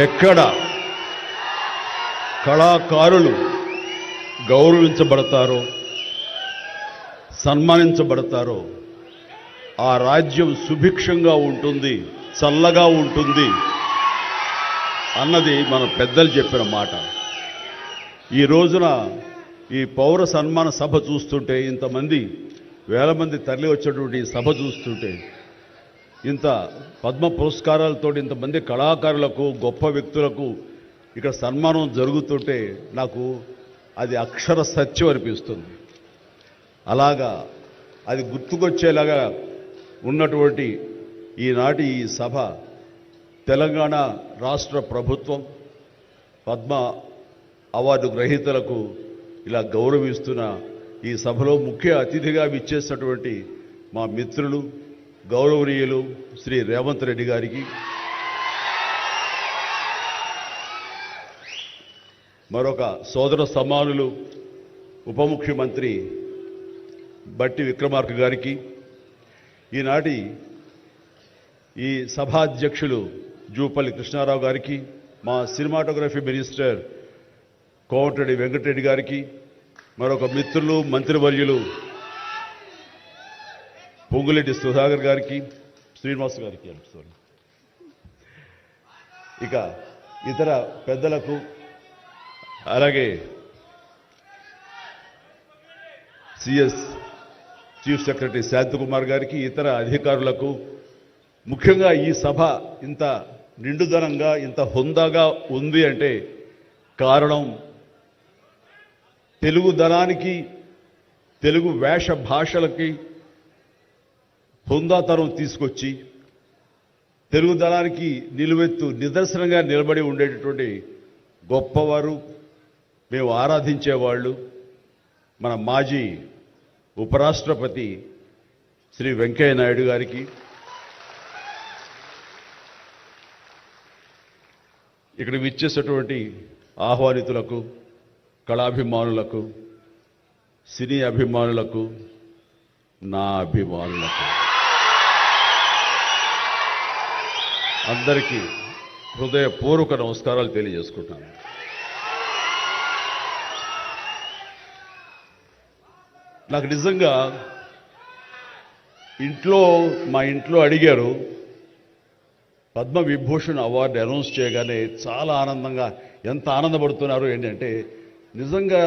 ఎక్కడ కళాకారులు గౌరవించబడతారో సన్మానించబడతారో ఆ రాజ్యం సుభిక్షంగా ఉంటుంది, చల్లగా ఉంటుంది అన్నది మన పెద్దలు చెప్పిన మాట. ఈ రోజున ఈ పౌర సన్మాన సభ చూస్తుంటే, ఇంతమంది వేల మంది తరలి వచ్చేటువంటి సభ చూస్తుంటే, ఇంత పద్మ పురస్కారాలతో ఇంతమంది కళాకారులకు గొప్ప వ్యక్తులకు ఇక్కడ సన్మానం జరుగుతుంటే నాకు అది అక్షర సత్యం అనిపిస్తుంది. అలాగా అది గుర్తుకొచ్చేలాగా ఉన్నటువంటి ఈనాటి ఈ సభ తెలంగాణ రాష్ట్ర ప్రభుత్వం పద్మ అవార్డు గ్రహీతలకు ఇలా గౌరవిస్తున్న ఈ సభలో ముఖ్య అతిథిగా విచ్చేసినటువంటి మా మిత్రులు గౌరవనీయులు శ్రీ రేవంత్ రెడ్డి గారికి, మరొక సోదర సమానులు ఉప ముఖ్యమంత్రి బట్టి విక్రమార్క గారికి, ఈనాటి ఈ సభాధ్యక్షులు జూపల్లి కృష్ణారావు గారికి, మా సినిమాటోగ్రఫీ మినిస్టర్ కోమటిరెడ్డి వెంకటరెడ్డి గారికి, మరొక మిత్రులు మంత్రివర్యులు పొంగులేటి సుధాకర్ గారికి, శ్రీనివాస్ గారికి, ఇక ఇతర పెద్దలకు, అలాగే సిఎస్ చీఫ్ సెక్రటరీ శాంతకుమార్ గారికి, ఇతర అధికారులకు, ముఖ్యంగా ఈ సభ ఇంత నిండుదనంగా ఇంత హుందాగా ఉంది అంటే కారణం తెలుగుదనానికి, తెలుగు వేష భాషలకి హుందాతనం తీసుకొచ్చి తెలుగుదనానికి నిలువెత్తు నిదర్శనంగా నిలబడి ఉండేటటువంటి గొప్పవారు, మేము ఆరాధించేవాళ్ళు మన మాజీ ఉపరాష్ట్రపతి శ్రీ వెంకయ్య నాయుడు గారికి, ఇక్కడ విచ్చేసేటువంటి ఆహ్వానితులకు, కళాభిమానులకు, సినీ అభిమానులకు, నా అభిమానులకు అందరికీ హృదయపూర్వక నమస్కారాలు తెలియజేసుకుంటాను. నాకు నిజంగా మా ఇంట్లో అడిగారు, పద్మ విభూషణ్ అవార్డు అనౌన్స్ చేయగానే చాలా ఆనందంగా, ఎంత ఆనందపడుతున్నారు ఏంటంటే, నిజంగా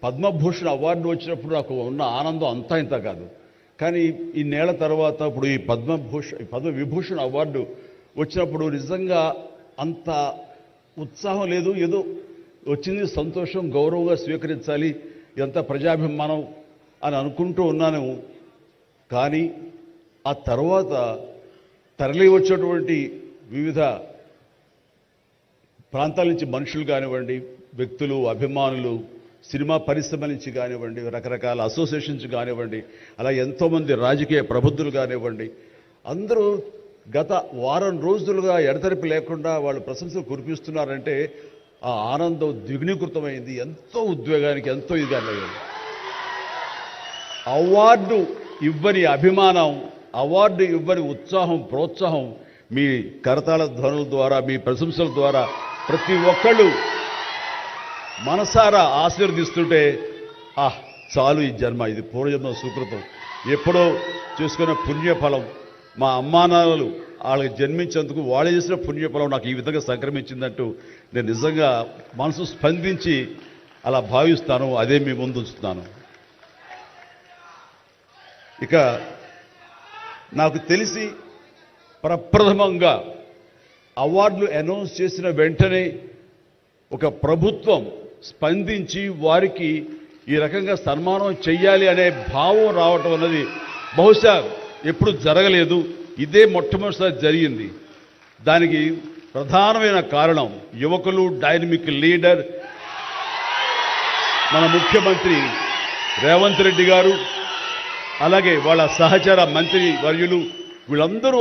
పద్మభూషణ్ అవార్డు వచ్చినప్పుడు నాకు ఉన్న ఆనందం అంతా ఇంత కాదు. కానీ ఇన్నేళ్ల తర్వాత ఇప్పుడు ఈ పద్మ విభూషణ్ అవార్డు వచ్చినప్పుడు నిజంగా అంత ఉత్సాహం లేదు. ఏదో వచ్చింది, సంతోషం, గౌరవంగా స్వీకరించాలి, ఎంత ప్రజాభిమానం అని అనుకుంటూ ఉన్నాను. కానీ ఆ తర్వాత తరలి వచ్చేటువంటి వివిధ ప్రాంతాల నుంచి మనుషులు కానివ్వండి, వ్యక్తులు, అభిమానులు, సినిమా పరిశ్రమ నుంచి కానివ్వండి, రకరకాల అసోసియేషన్స్ కానివ్వండి, అలా ఎంతోమంది రాజకీయ ప్రబుద్ధులు కానివ్వండి, అందరూ గత వారం రోజులుగా ఎడతెరిపి లేకుండా వాళ్ళు ప్రశంసలు కురిపిస్తున్నారంటే ఆ ఆనందం ద్విగుణీకృతమైంది. ఎంతో ఉద్వేగానికి, ఎంతో ఇదిగా అయ్యింది. అవార్డు ఇవ్వని అభిమానం, అవార్డు ఇవ్వని ఉత్సాహం, ప్రోత్సాహం మీ కరతాళ ధ్వనుల ద్వారా, మీ ప్రశంసల ద్వారా ప్రతి ఒక్కళ్ళు మనసారా ఆశీర్వదిస్తుంటే, చాలు ఈ జన్మ, ఇది పూర్వజన్మ సుకృతం, ఎప్పుడో చేసుకున్న పుణ్యఫలం, మా అమ్మానాన్నలు వాళ్ళకి జన్మించేందుకు వాళ్ళు చేసిన పుణ్యఫలం నాకు ఈ విధంగా సంక్రమించిందంటూ నేను నిజంగా మనసు స్పందించి అలా భావిస్తాను. అదే మీ ముందు ఉంచుతున్నాను. ఇక నాకు తెలిసి ప్రప్రథమంగా అవార్డులు అనౌన్స్ చేసిన వెంటనే ఒక ప్రభుత్వం స్పందించి వారికి ఈ రకంగా సన్మానం చెయ్యాలి అనే భావం రావటం అన్నది బహుశా ఎప్పుడు జరగలేదు. ఇదే మొట్టమొదటిసారి జరిగింది. దానికి ప్రధానమైన కారణం యువకులు, డైనమిక్ లీడర్ మన ముఖ్యమంత్రి రేవంత్ రెడ్డి గారు, అలాగే వాళ్ళ సహచర మంత్రి వర్యులు, వీళ్ళందరూ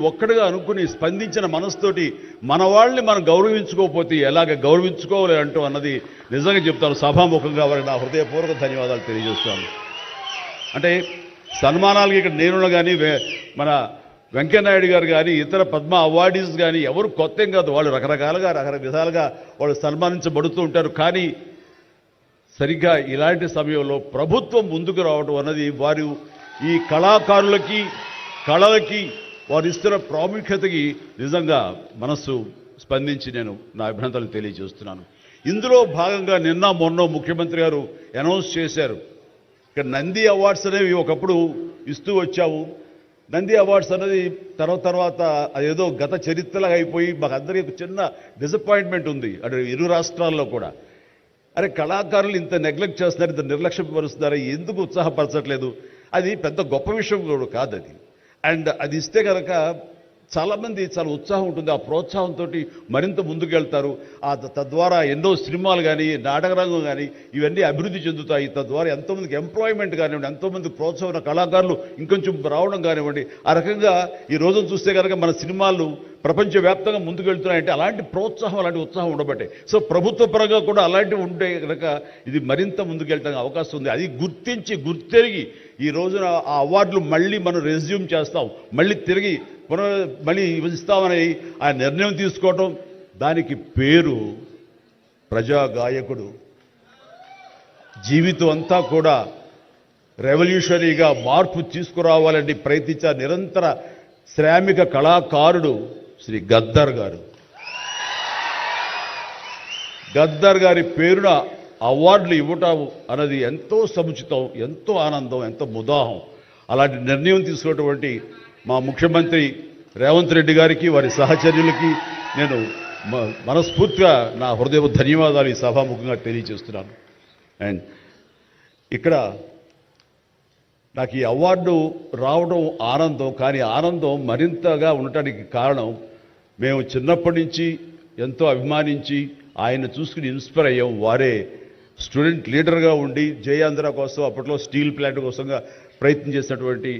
ఒక్కడిగా అనుకుని స్పందించిన మనసుతోటి మన వాళ్ళని మనం గౌరవించుకోకపోతే ఎలాగ గౌరవించుకోవాలి అంటూ అన్నది నిజంగా చెప్తాను. సభాముఖంగా వారికి నా హృదయపూర్వక ధన్యవాదాలు తెలియజేస్తాను. అంటే సన్మానాలకి ఇక్కడ నేనున్నా కానీ మన వెంకయ్యనాయుడు గారు కానీ ఇతర పద్మ అవార్డీస్ కానీ ఎవరు కొత్త ఏం కాదు, వాళ్ళు రకరకాలుగా విధాలుగా వాళ్ళు సన్మానించబడుతూ ఉంటారు. కానీ సరిగ్గా ఇలాంటి సమయంలో ప్రభుత్వం ముందుకు రావడం అన్నది వారు ఈ కళాకారులకి కళలకి వారు ఇస్తున్న ప్రాముఖ్యతకి నిజంగా మనస్సు స్పందించి నేను నా అభినందనలు తెలియజేస్తున్నాను. ఇందులో భాగంగా నిన్న మొన్న ముఖ్యమంత్రి గారు అనౌన్స్ చేశారు, ఇక్కడ నంది అవార్డ్స్ అనేవి ఒకప్పుడు ఇస్తూ వచ్చాము. నంది అవార్డ్స్ అనేది తర్వాత అదేదో గత చరిత్రలాగా అయిపోయి మాకు అందరికీ చిన్న డిసప్పాయింట్మెంట్ ఉంది అటు ఇరు రాష్ట్రాల్లో కూడా. అరే కళాకారులు ఇంత నెగ్లెక్ట్ చేస్తున్నారు, ఇంత నిర్లక్ష్యపరుస్తున్నారు, ఎందుకు ఉత్సాహపరచట్లేదు? అది పెద్ద గొప్ప విషయం కూడా కాదు అది. అండ్ అది ఇస్తే కనుక చాలామంది చాలా ఉత్సాహం ఉంటుంది, ఆ ప్రోత్సాహంతో మరింత ముందుకెళ్తారు. తద్వారా ఎన్నో సినిమాలు కానీ నాటకరంగం కానీ ఇవన్నీ అభివృద్ధి చెందుతాయి. తద్వారా ఎంతోమందికి ఎంప్లాయ్మెంట్ కానివ్వండి, ఎంతోమంది ప్రోత్సాహం కళాకారులు ఇంకొంచెం రావడం కానివ్వండి. ఆ రకంగా ఈ రోజును చూస్తే కనుక మన సినిమాలు ప్రపంచవ్యాప్తంగా ముందుకెళ్తున్నాయంటే అలాంటి ప్రోత్సాహం అలాంటి ఉత్సాహం ఉండబట్టే. సో ప్రభుత్వ పరంగా కూడా అలాంటివి ఉంటే కనుక ఇది మరింత ముందుకెళ్ళడానికి అవకాశం ఉంది. అది గుర్తెరిగి ఈ రోజున ఆ అవార్డులు మళ్ళీ మనం రెజ్యూమ్ చేస్తాం, మళ్ళీ తిరిగి మళ్ళీ ఇస్తామని ఆ నిర్ణయం తీసుకోవటం, దానికి పేరు ప్రజాగాయకుడు. జీవితం అంతా కూడా రెవల్యూషనరీగా మార్పు తీసుకురావాలని ప్రయత్నించే నిరంతర శ్రామిక కళాకారుడు శ్రీ గద్దర్ గారు. గద్దర్ గారి పేరున అవార్డులు ఇవ్వటం అన్నది ఎంతో సముచితం, ఎంతో ఆనందం, ఎంతో ముదాహం. అలాంటి నిర్ణయం తీసుకున్నటువంటి మా ముఖ్యమంత్రి రేవంత్ రెడ్డి గారికి వారి సహచర్యులకి నేను మనస్ఫూర్తిగా నా హృదయ ధన్యవాదాలు ఈ సభాముఖంగా తెలియజేస్తున్నాను. అండ్ ఇక్కడ నాకు ఈ అవార్డు రావడం ఆనందం, కానీ ఆనందం మరింతగా ఉండటానికి కారణం మేము చిన్నప్పటి నుంచి ఎంతో అభిమానించి ఆయన చూసుకుని ఇన్స్పైర్ అయ్యాం. వారే స్టూడెంట్ లీడర్గా ఉండి జయాంధ్ర కోసం అప్పట్లో స్టీల్ ప్లాంట్ కోసంగా ప్రయత్నం చేసినటువంటి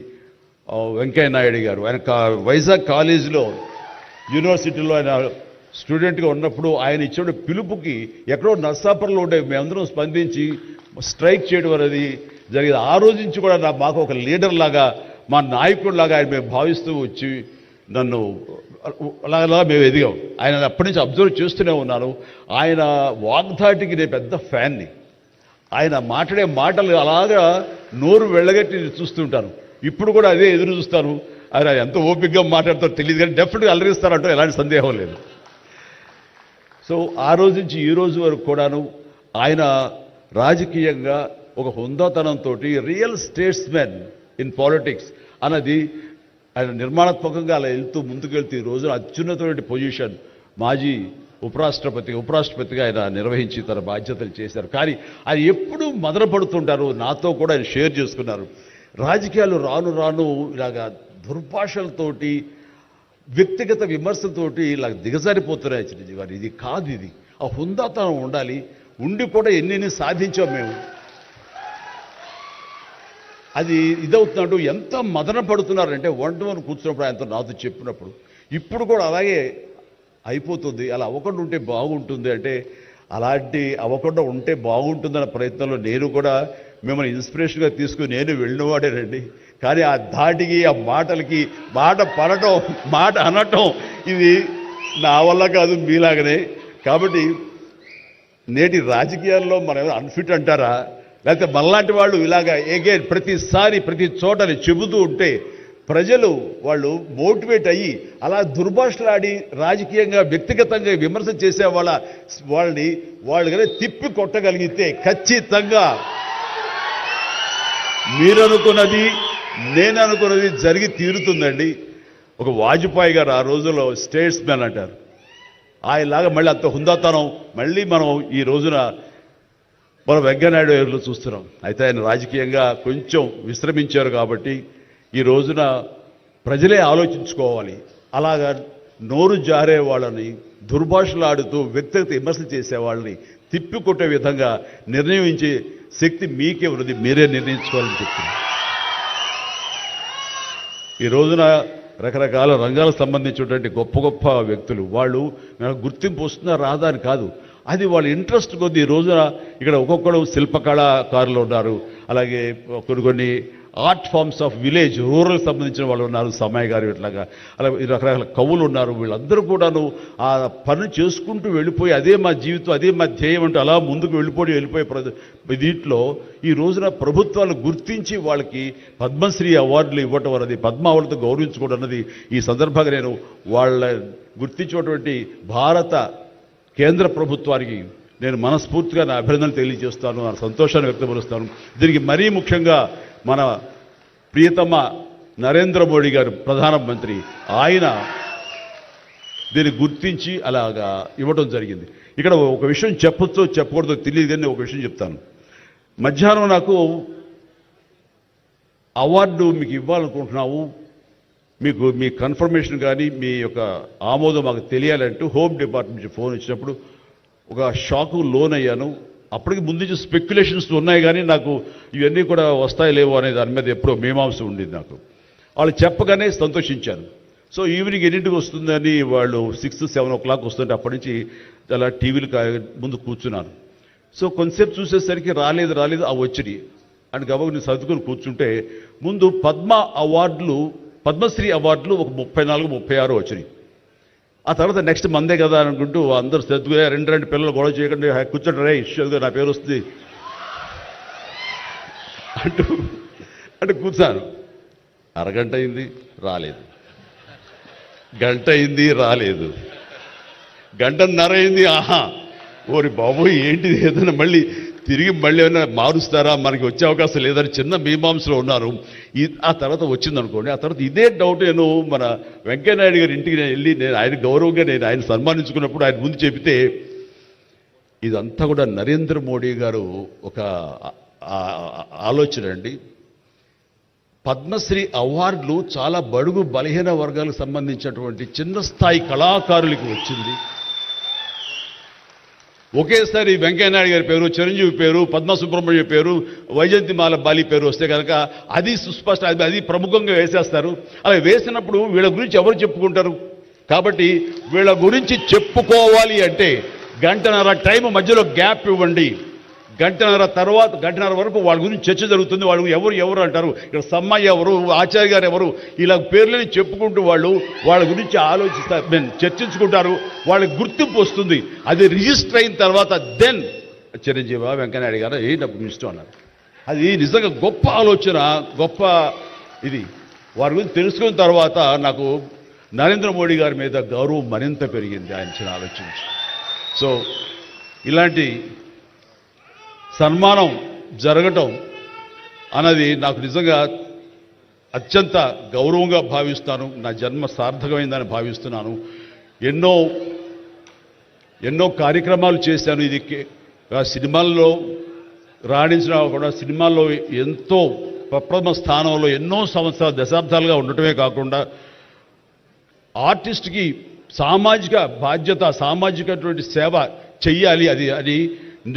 వెంకయ్యనాయుడు గారు. ఆయన వైజాగ్ కాలేజీలో యూనివర్సిటీలో ఆయన స్టూడెంట్గా ఉన్నప్పుడు ఆయన ఇచ్చిన పిలుపుకి ఎక్కడో నర్సాపురంలో ఉండే మేమందరం స్పందించి స్ట్రైక్ చేయడం అనేది జరిగింది. ఆ రోజు నుంచి కూడా మాకు ఒక లీడర్ లాగా, మా నాయకుడిలాగా ఆయన మేము భావిస్తూ వచ్చి నన్ను అలాగా మేము ఎదిగాం. ఆయన అప్పటి నుంచి అబ్జర్వ్ చేస్తూనే ఉన్నాను. ఆయన వాగ్ధాటికి నేను పెద్ద ఫ్యాన్ని. ఆయన మాట్లాడే మాటలు అలాగా నోరు వెళ్ళగట్టి చూస్తుంటాను. ఇప్పుడు కూడా అదే ఎదురు చూస్తాను. ఆయన ఎంత ఓపికగా మాట్లాడతారో తెలియదు, కానీ డెఫినెట్గా అలరిస్తారంటూ ఎలాంటి సందేహం లేదు. సో ఆ రోజు నుంచి ఈ రోజు వరకు కూడాను ఆయన రాజకీయంగా ఒక హుందాతనంతో రియల్ స్టేట్స్మెన్ ఇన్ పాలిటిక్స్ అన్నది ఆయన నిర్మాణాత్మకంగా అలా ముందుకెళ్తూ ఈ రోజున అత్యున్నతమైన పొజిషన్ మాజీ ఉపరాష్ట్రపతిగా ఆయన నిర్వహించి తన బాధ్యతలు చేశారు. కానీ ఆయన ఎప్పుడూ మదన పడుతుంటారు. నాతో కూడా ఆయన షేర్ చేసుకున్నారు. రాజకీయాలు రాను ఇలాగా దుర్భాషలతోటి వ్యక్తిగత విమర్శలతోటి ఇలా దిగజారిపోతున్నాయి చిరంజీవి గారు. ఇది కాదు, ఇది ఆ హుందాతనం ఉండాలి. ఉండి కూడా ఎన్ని సాధించాం మేము. అది ఇదవుతున్నట్టు ఎంత మదన పడుతున్నారంటే వన్ కూర్చున్నప్పుడు ఆయనతో నాతో చెప్పినప్పుడు ఇప్పుడు కూడా అలాగే అయిపోతుంది. అలా అవ్వకుండా ఉంటే బాగుంటుంది అంటే అలాంటి అవ్వకుండా ఉంటే బాగుంటుందన్న ప్రయత్నంలో నేను కూడా మిమ్మల్ని ఇన్స్పిరేషన్గా తీసుకుని నేను వెళ్ళినవాడేనండి. కానీ ఆ ధాటికి ఆ మాటలకి మాట పడటం మాట అనటం ఇది నా వల్ల కాదు, మీలాగనే. కాబట్టి నేటి రాజకీయాల్లో మనం అన్ఫిట్ అంటారా, లేకపోతే మనలాంటి వాళ్ళు ఇలాగా ఎగైన్ ప్రతిసారి ప్రతి చోటని చెబుతూ ఉంటే ప్రజలు వాళ్ళు మోటివేట్ అయ్యి అలా దుర్భాషలాడి రాజకీయంగా వ్యక్తిగతంగా విమర్శ చేసే వాళ్ళు కానీ తిప్పి కొట్టగలిగితే ఖచ్చితంగా మీరనుకున్నది నేను అనుకున్నది జరిగి తీరుతుందండి. ఒక వాజ్పేయి గారు ఆ రోజుల్లో స్టేట్స్ మ్యాన్ అంటారు. ఆయనలాగా మళ్ళీ అంత హుందాతనం మళ్ళీ మనం ఈ రోజున మనం వెంకయ్యనాయుడు గారిలో చూస్తున్నాం. అయితే ఆయన రాజకీయంగా కొంచెం విశ్రమించారు కాబట్టి ఈ రోజున ప్రజలే ఆలోచించుకోవాలి. అలాగా నోరు జారే వాళ్ళని దుర్భాషలాడుతూ వ్యక్తిగత విమర్శలు చేసేవాళ్ళని తిప్పికొట్టే విధంగా నిర్ణయించే శక్తి మీకే ఉన్నది, మీరే నిర్ణయించుకోవాలని చెప్తున్నారు. ఈ రోజున రకరకాల రంగాలకు సంబంధించినటువంటి గొప్ప గొప్ప వ్యక్తులు వాళ్ళు గుర్తింపు వస్తున్నా రాదా అని కాదు, అది వాళ్ళ ఇంట్రెస్ట్ కొద్ది. ఈ రోజున ఇక్కడ ఒక్కొక్కరు శిల్పకళాకారులు ఉన్నారు, అలాగే కొన్ని art forms of village rural సంబంధించిన వాళ్ళు ఉన్నారు, సమయ గారు ఇట్లాగా అలా రకరకాల కవులు ఉన్నారు. వీళ్ళందరూ కూడాను ఆ పని చేసుకుంటూ వెళ్ళిపోయి అదే మా జీవితం, అదే మా ధ్యేయం అంటూ అలా ముందుకు వెళ్ళిపోయి దీంట్లో ఈ రోజున ప్రభుత్వాలు గుర్తించి వాళ్ళకి పద్మశ్రీ అవార్డులు ఇవ్వటం అన్నది, పద్మ అవార్డుతో గౌరవించుకోవడం అన్నది ఈ సందర్భంగా నేను వాళ్ళ గుర్తించినటువంటి భారత కేంద్ర ప్రభుత్వానికి నేను మనస్ఫూర్తిగా నా అభినందనలు తెలియజేస్తాను, నా సంతోషాన్ని వ్యక్తపరుస్తాను. దీనికి మరీ ముఖ్యంగా మన ప్రియతమ నరేంద్ర మోడీ గారు ప్రధానమంత్రి, ఆయన దీన్ని గుర్తించి అలాగా ఇవ్వడం జరిగింది. ఇక్కడ ఒక విషయం చెప్పొచ్చో చెప్పకూడదో తెలియదు, కానీ ఒక విషయం చెప్తాను. మధ్యాహ్నం నాకు అవార్డు మీకు ఇవ్వాలనుకుంటున్నాము, మీకు మీ కన్ఫర్మేషన్ కానీ మీ యొక్క ఆమోదం మాకు తెలియాలంటూ హోమ్ డిపార్ట్మెంట్ నుంచి ఫోన్ ఇచ్చినప్పుడు ఒక షాకు లోన్ అయ్యాను. అప్పటికి ముందు నుంచి స్పెక్యులేషన్స్ ఉన్నాయి, కానీ నాకు ఇవన్నీ కూడా వస్తాయి లేవో అనే దాని మీద ఎప్పుడో మీమాంస ఉండింది నాకు. వాళ్ళు చెప్పగానే సంతోషించాను. సో ఈవినింగ్ ఎన్నింటికి వస్తుందని వాళ్ళు 6-7 o'clock వస్తుంటే అప్పటి నుంచి అలా టీవీలు ముందు కూర్చున్నాను. సో కొంతసేపు చూసేసరికి రాలేదు ఆ వచ్చినాయి అని గబగ నేను సర్దుకుని కూర్చుంటే ముందు పద్మశ్రీ అవార్డులు ఒక 34-36 వచ్చినాయి. ఆ తర్వాత నెక్స్ట్ మందే కదా అనుకుంటూ అందరూ సర్దుగా రెండు పిల్లలు గొడవ చేయకుండా కూర్చోండి రే ఇష్యూగా నా పేరు వస్తుంది అంటే కూర్చాను. అరగంట అయింది రాలేదు, గంట అయింది రాలేదు, గంటన్నర అయింది. ఆహా ఓరి బాబోయ్ ఏంటిది, ఏదైనా తిరిగి ఏమైనా మారుస్తారా, మనకి వచ్చే అవకాశం లేదని చిన్న మీమాంసలో ఉన్నారు. ఆ తర్వాత వచ్చిందనుకోండి. ఆ తర్వాత ఇదే డౌట్ నేను మన వెంకయ్యనాయుడు గారి ఇంటికి వెళ్ళి నేను ఆయన గౌరవంగా ఆయన సన్మానించుకున్నప్పుడు ఆయన ముందు చెబితే ఇదంతా కూడా నరేంద్ర మోడీ గారు ఒక ఆలోచన అండి. పద్మశ్రీ అవార్డులు చాలా బడుగు బలహీన వర్గాలకు సంబంధించినటువంటి చిన్న స్థాయి కళాకారులకు వచ్చింది. ఒకేసారి వెంకయ్యనాయుడు గారి పేరు, చిరంజీవి పేరు, పద్మ సుబ్రహ్మణ్యం పేరు, వైజయంతిమాల బాలి పేరు వస్తే కనుక అది సుస్పష్ట, అది ప్రముఖంగా వేసేస్తారు. అలా వేసినప్పుడు వీళ్ళ గురించి ఎవరు చెప్పుకుంటారు? కాబట్టి వీళ్ళ గురించి చెప్పుకోవాలి అంటే గంటన్నర టైం మధ్యలో గ్యాప్ ఇవ్వండి. గంటన్నర వరకు వాళ్ళ గురించి చర్చ జరుగుతుంది. వాళ్ళు ఎవరు అంటారు, ఇక్కడ సమ్మయ్య ఎవరు, ఆచార్య గారు ఎవరు, ఇలా పేర్లని చెప్పుకుంటూ వాళ్ళ గురించి ఆలోచిస్తారు, చర్చించుకుంటారు. వాళ్ళకి గుర్తింపు వస్తుంది. అది రిజిస్టర్ అయిన తర్వాత దెన్ చిరంజీవి వెంకయ్యనాయుడు గారు డబ్బు ఇష్టం అన్నారు. అది నిజంగా గొప్ప ఆలోచన, గొప్ప ఇది. వారి గురించి తెలుసుకున్న తర్వాత నాకు నరేంద్ర మోడీ గారి మీద గౌరవం మరింత పెరిగింది ఆయన చిన్న ఆలోచించి. సో ఇలాంటి సన్మానం జరగటం అన్నది నాకు నిజంగా అత్యంత గౌరవంగా భావిస్తాను. నా జన్మ సార్థకమైందని భావిస్తున్నాను. ఎన్నో కార్యక్రమాలు చేశాను. ఇది సినిమాల్లో రాణించినా కూడా సినిమాల్లో ఎంతో ప్రప్రథమ స్థానంలో ఎన్నో సంవత్సరాలు దశాబ్దాలుగా ఉండటమే కాకుండా ఆర్టిస్ట్కి సామాజిక బాధ్యత, సామాజికటువంటి సేవ చెయ్యాలి. అది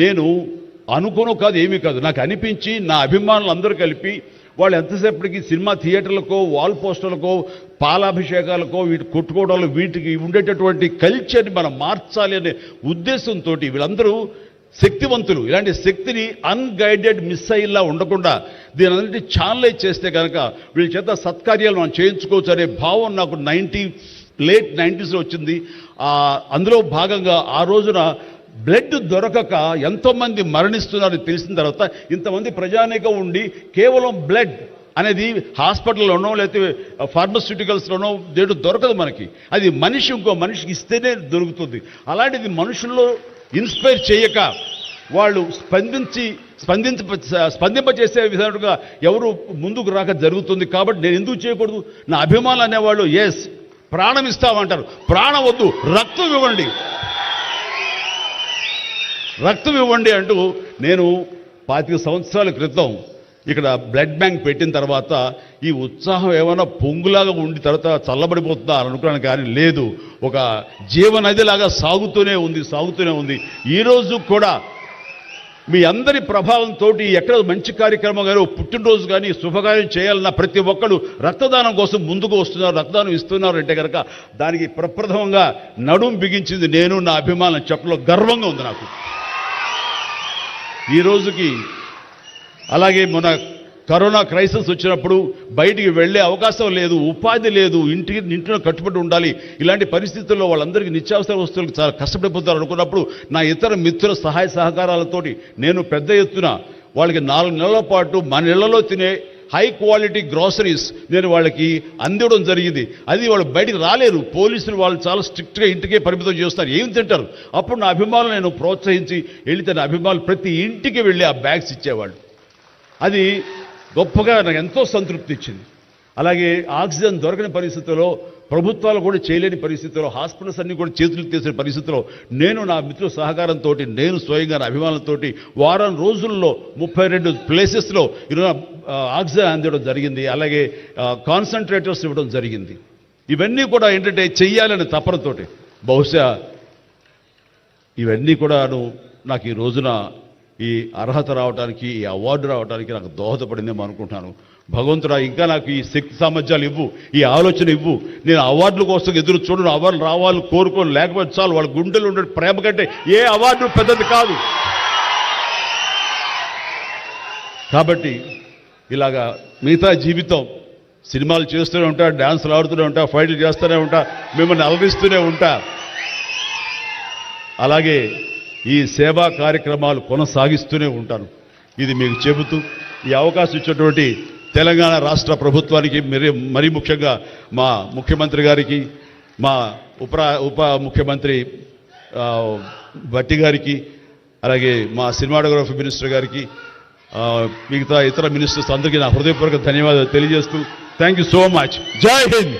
నేను అనుకోను కాదు, ఏమీ కాదు, నాకు అనిపించి నా అభిమానులు అందరూ కలిపి వాళ్ళు ఎంతసేపటికి సినిమా థియేటర్లకో వాల్ పోస్టర్లకో పాలాభిషేకాలకో వీటి కొట్టుకోవడాలు వీటికి ఉండేటటువంటి కల్చర్ని మనం మార్చాలి అనే ఉద్దేశంతో వీళ్ళందరూ శక్తివంతులు. ఇలాంటి శక్తిని అన్గైడెడ్ మిస్సైల్లా ఉండకుండా దీని అన్నింటి ఛానలైజ్ చేస్తే కనుక వీళ్ళ చేత సత్కార్యాలు మనం చేయించుకోవచ్చు అనే భావం నాకు లేట్ 90s వచ్చింది. అందులో భాగంగా ఆ రోజున బ్లడ్ దొరకక ఎంతోమంది మరణిస్తున్నారని తెలిసిన తర్వాత ఇంతమంది ప్రజానీకం ఉండి కేవలం బ్లడ్ అనేది హాస్పిటల్లోనో లేకపోతే ఫార్మస్యూటికల్స్లోనో దేడు దొరకదు మనకి. అది మనిషి ఇంకో మనిషికి ఇస్తేనే దొరుకుతుంది. అలాంటిది మనుషుల్లో ఇన్స్పైర్ చేయక వాళ్ళు స్పందింపచేసే విధంగా ఎవరు ముందుకు రాక జరుగుతుంది. కాబట్టి నేను ఎందుకు చేయకూడదు? నా అభిమానులు అనేవాళ్ళు ఎస్ ప్రాణం ఇస్తామంటారు. ప్రాణం వద్దు, రక్తం ఇవ్వండి అంటూ నేను 25 సంవత్సరాల క్రితం ఇక్కడ బ్లడ్ బ్యాంక్ పెట్టిన తర్వాత ఈ ఉత్సాహం ఏమైనా పొంగులాగా ఉండి తర్వాత చల్లబడిపోతుందా అని అనుకున్నాను. కానీ లేదు, ఒక జీవనదిలాగా సాగుతూనే ఉంది. ఈరోజు కూడా మీ అందరి ప్రభావంతో ఎక్కడ మంచి కార్యక్రమం కానీ పుట్టినరోజు కానీ శుభకార్యం చేయాలన్న ప్రతి ఒక్కరు రక్తదానం కోసం ముందుకు వస్తున్నారు, రక్తదానం ఇస్తున్నారు అంటే కనుక దానికి ప్రప్రథమంగా నడుం బిగించింది నేను, నా అభిమానం చెప్పలో గర్వంగా ఉంది నాకు ఈ రోజుకి. అలాగే మన కరోనా క్రైసిస్ వచ్చినప్పుడు బయటికి వెళ్ళే అవకాశం లేదు, ఉపాధి లేదు, ఇంట్లో కట్టుబడి ఉండాలి. ఇలాంటి పరిస్థితుల్లో వాళ్ళందరికీ నిత్యావసర వస్తువులకు చాలా కష్టపడిపోతారు అనుకున్నప్పుడు నా ఇతర మిత్రుల సహాయ సహకారాలతోటి నేను పెద్ద ఎత్తున వాళ్ళకి 4 నెలల పాటు మన ఇళ్లలో తినే హై క్వాలిటీ గ్రాసరీస్ నేను వాళ్ళకి అందివ్వడం జరిగింది. అది వాళ్ళు బయటికి రాలేరు, పోలీసులు వాళ్ళు చాలా స్ట్రిక్ట్గా ఇంటికే పరిమితం చేస్తారు, ఏం తింటారు. అప్పుడు నా అభిమానులు నేను ప్రోత్సహించి వెళితే నా అభిమానులు ప్రతి ఇంటికి వెళ్ళి ఆ బ్యాగ్స్ ఇచ్చేవాళ్ళు. అది గొప్పగా నాకు ఎంతో సంతృప్తి ఇచ్చింది. అలాగే ఆక్సిజన్ దొరకని పరిస్థితుల్లో, ప్రభుత్వాలు కూడా చేయలేని పరిస్థితుల్లో, హాస్పిటల్స్ అన్ని కూడా చేతులు తీసిన పరిస్థితుల్లో నేను నా మిత్రుల సహకారంతో, నేను స్వయంగా నా అభిమానులతో వారం రోజుల్లో 32 ప్లేసెస్లో ఈరోజు ఆక్సిజన్ అందివ్వడం జరిగింది. అలాగే కాన్సన్ట్రేటర్స్ ఇవ్వడం జరిగింది. ఇవన్నీ కూడా ఏంటంటే చెయ్యాలనే తపనతోటి, బహుశా ఇవన్నీ కూడాను నాకు ఈ రోజున ఈ అర్హత రావడానికి, ఈ అవార్డు రావడానికి నాకు దోహదపడిందేమో అనుకుంటున్నాను. భగవంతుడా ఇంకా నాకు ఈ శక్తి సామర్థ్యాలు ఇవ్వు, ఈ ఆలోచన ఇవ్వు. నేను అవార్డుల కోసం ఎదురు చూడను, అవార్డులు రావాలి కోరుకోను, లేకపోతే చాలు. వాళ్ళ గుండెలు ఉండే ప్రేమ కంటే ఏ అవార్డు పెద్దది కాదు. కాబట్టి ఇలాగా మిగతా జీవితం సినిమాలు చేస్తూనే ఉంటా, డ్యాన్సులు ఆడుతూనే ఉంటా, ఫైట్లు చేస్తూనే ఉంటా, మిమ్మల్ని అలరిస్తూనే ఉంటా. అలాగే ఈ సేవా కార్యక్రమాలు కొనసాగిస్తూనే ఉంటాను. ఇది మీకు చెబుతూ ఈ అవకాశం ఇచ్చినటువంటి తెలంగాణ రాష్ట్ర ప్రభుత్వానికి, మరీ ముఖ్యంగా మా ముఖ్యమంత్రి గారికి, మా ఉప ముఖ్యమంత్రి భట్టి గారికి, అలాగే మా సినిమాటోగ్రఫీ మినిస్టర్ గారికి, మిగతా ఇతర మినిస్టర్స్ అందరికీ నా హృదయపూర్వక ధన్యవాదాలు తెలియజేస్తూ థ్యాంక్ యూ సో మచ్. జై హింద్.